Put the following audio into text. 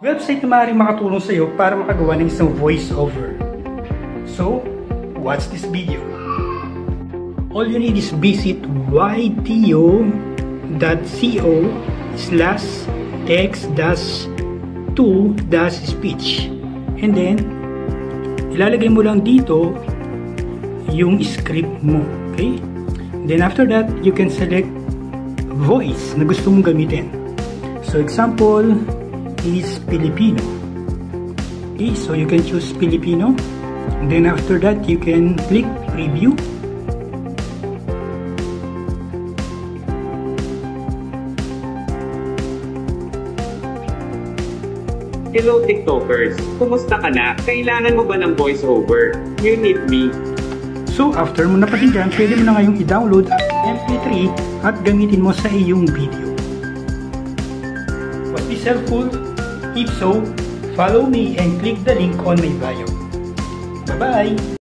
Website na maaaring makatulong sa iyo para makagawa ng isang voiceover. So, watch this video. All you need is visit yto.co/text-to-speech, and then ilalagay mo lang dito yung script mo. Okay? Then after that, you can select voice na gusto mong gamitin. So example is Filipino. Okay, so you can choose Filipino. And then after that, you can click preview. Hello TikTokers! Kumusta ka na? Kailangan mo ba ng voiceover? You need me. So after mo napakinggan, pwede mo na ngayong i-download at MP3 at gamitin mo sa iyong video. Was this helpful? If so, follow me and click the link on my bio. Bye-bye!